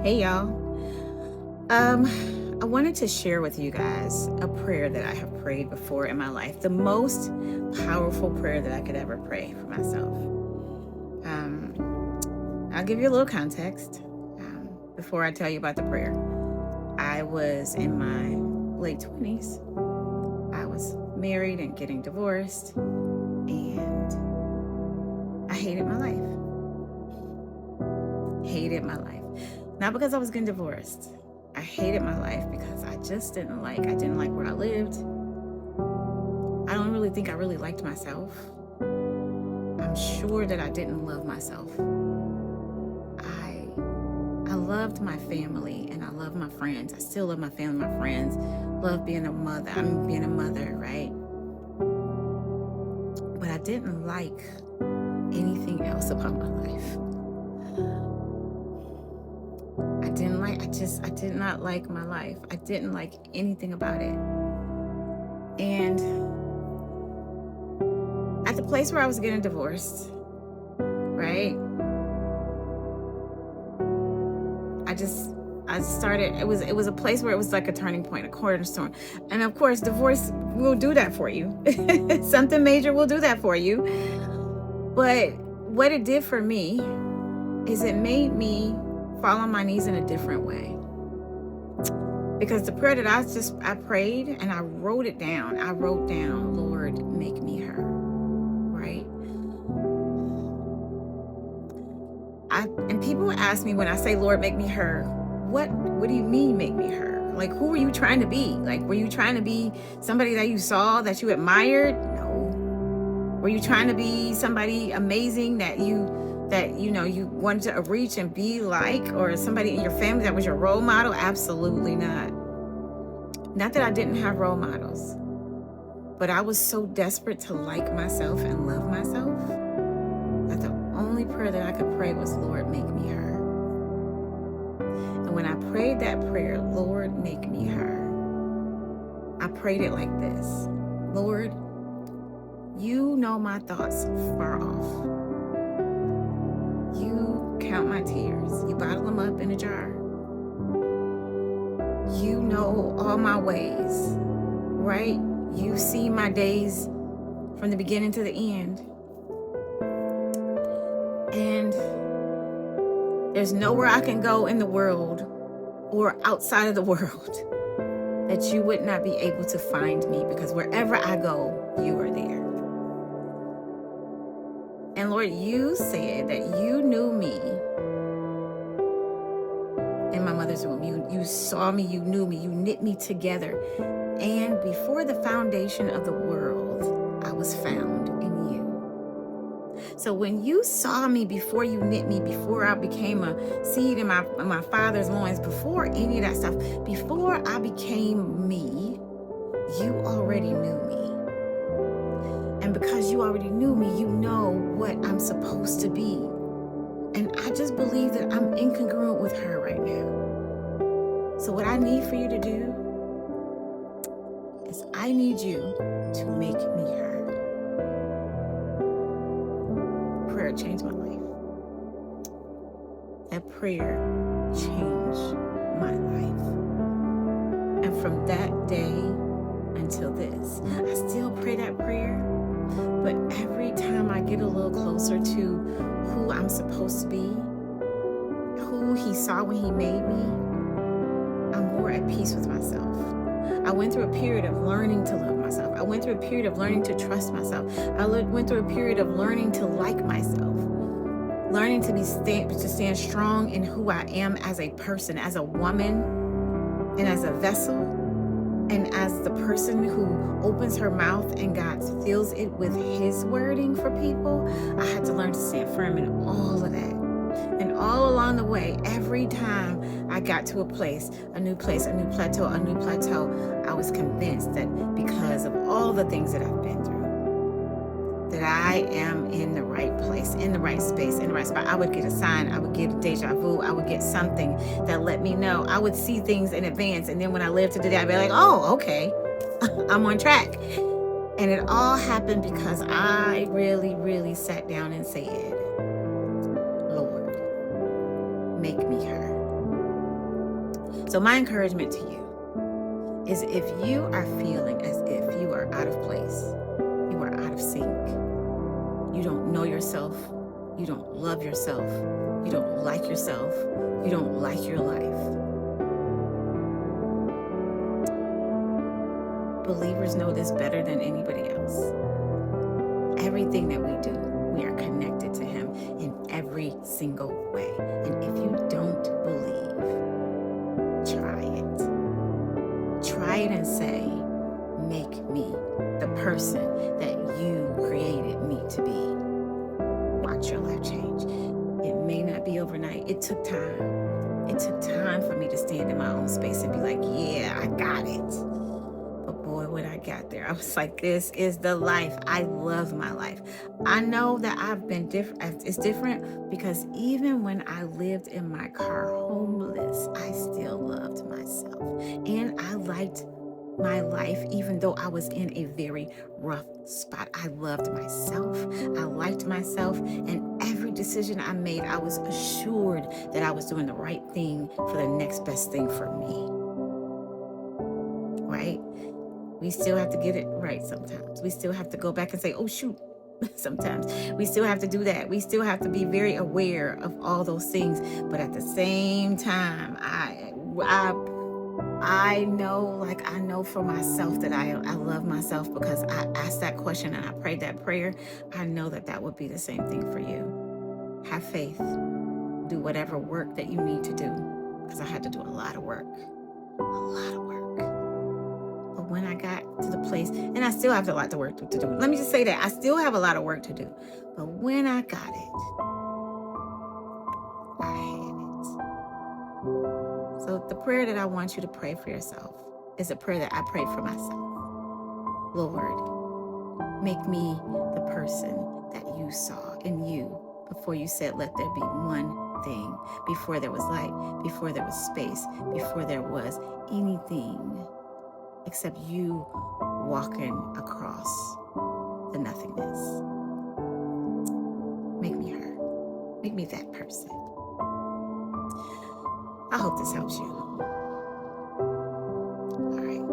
Hey y'all. I wanted to share with you guys a prayer that I have prayed before in my life. The most powerful prayer that I could ever pray for myself. I'll give you a little context before I tell you about the prayer. I was in my late 20s. I was married and getting divorced, and I hated my life. Hated my life. Not because I was getting divorced. I hated my life because I didn't like where I lived. I don't really think I really liked myself. I'm sure that I didn't love myself. I loved my family and I love my friends. I still love my family, my friends. Love being a mother. I'm being a mother, right? But I didn't like anything else about my life. I did not like my life. I didn't like anything about it. And at the place where I was getting divorced, right? I started, it was a place where it was like a turning point, a cornerstone. And of course, divorce will do that for you. Something major will do that for you. But what it did for me is it made me fall on my knees in a different way. Because the prayer that I prayed and I wrote it down. I wrote down, Lord, make me her, right? And people ask me when I say, Lord, make me her, what do you mean make me her? Like, who were you trying to be? Like, were you trying to be somebody that you saw, that you admired? No. Were you trying to be somebody amazing that you wanted to reach and be like, or somebody in your family that was your role model? Absolutely not. Not that I didn't have role models, but I was so desperate to like myself and love myself that the only prayer that I could pray was, Lord, make me her. And when I prayed that prayer, Lord, make me her, I prayed it like this: Lord, you know my thoughts far off. You count my tears. You bottle them up in a jar. You know all my ways, right? You see my days from the beginning to the end. And there's nowhere I can go in the world or outside of the world that you would not be able to find me, because wherever I go, you are there. And Lord, you said that you knew me in my mother's womb. You saw me, you knew me, you knit me together. And before the foundation of the world, I was found in you. So when you saw me before you knit me, before I became a seed in my father's loins, before any of that stuff, before I became me, you already knew me. And because you already knew me, you know what I'm supposed to be. And I just believe that I'm incongruent with her right now. So what I need for you to do is I need you to make me her. Prayer changed my life. That prayer changed my life. And from that day until this, I still pray that prayer. But every time I get a little closer to who I'm supposed to be, who he saw when he made me, I'm more at peace with myself. I went through a period of learning to love myself. I went through a period of learning to trust myself. I went through a period of learning to like myself, learning to stand strong in who I am as a person, as a woman, and as a vessel. And as the person who opens her mouth and God fills it with his wording for people, I had to learn to stand firm in all of that. And all along the way, every time I got to a new plateau, I was convinced that because of all the things that I've been through, that I am in the right place, in the right space, in the right spot. I would get a sign, I would get a deja vu, I would get something that let me know. I would see things in advance, and then when I lived to the day, I'd be like, oh, okay, I'm on track. And it all happened because I really, really sat down and said, Lord, make me her. So my encouragement to you is, if you are feeling as if you are out of place, you are out of sync, you don't know yourself, you don't love yourself, you don't like yourself, you don't like your life. Believers know this better than anybody else. Everything that we do, we are connected to Him in every single way. And if you don't believe, try it. Try it and say, make me the person that you created me to be. Watch your life change. It may not be overnight. It took time. It took time for me to stand in my own space and be like, yeah, I got it. But boy, when I got there, I was like, this is the life. I love my life. I know that I've been different. It's different because even when I lived in my car homeless, I still loved myself. And I liked my life, even though I was in a very rough spot. I loved myself. I liked myself. And every decision I made, I was assured that I was doing the right thing for the next best thing for me. Right? We still have to get it right sometimes. We still have to go back and say, oh, shoot. Sometimes we still have to do that. We still have to be very aware of all those things. But at the same time, I know for myself that I love myself, because I asked that question and I prayed that prayer. I know that would be the same thing for you. Have faith. Do whatever work that you need to do, because I had to do a lot of work. A lot of work. But when I got to the place, and I still have a lot of work to do. Let me just say that. I still have a lot of work to do. But when I got it, I had it. So the prayer that I want you to pray for yourself is a prayer that I prayed for myself. Lord, make me the person that you saw in you before you said, let there be one thing. Before there was light, before there was space, before there was anything except you walking across the nothingness. Make me her. Make me that person. I hope this helps you. All right.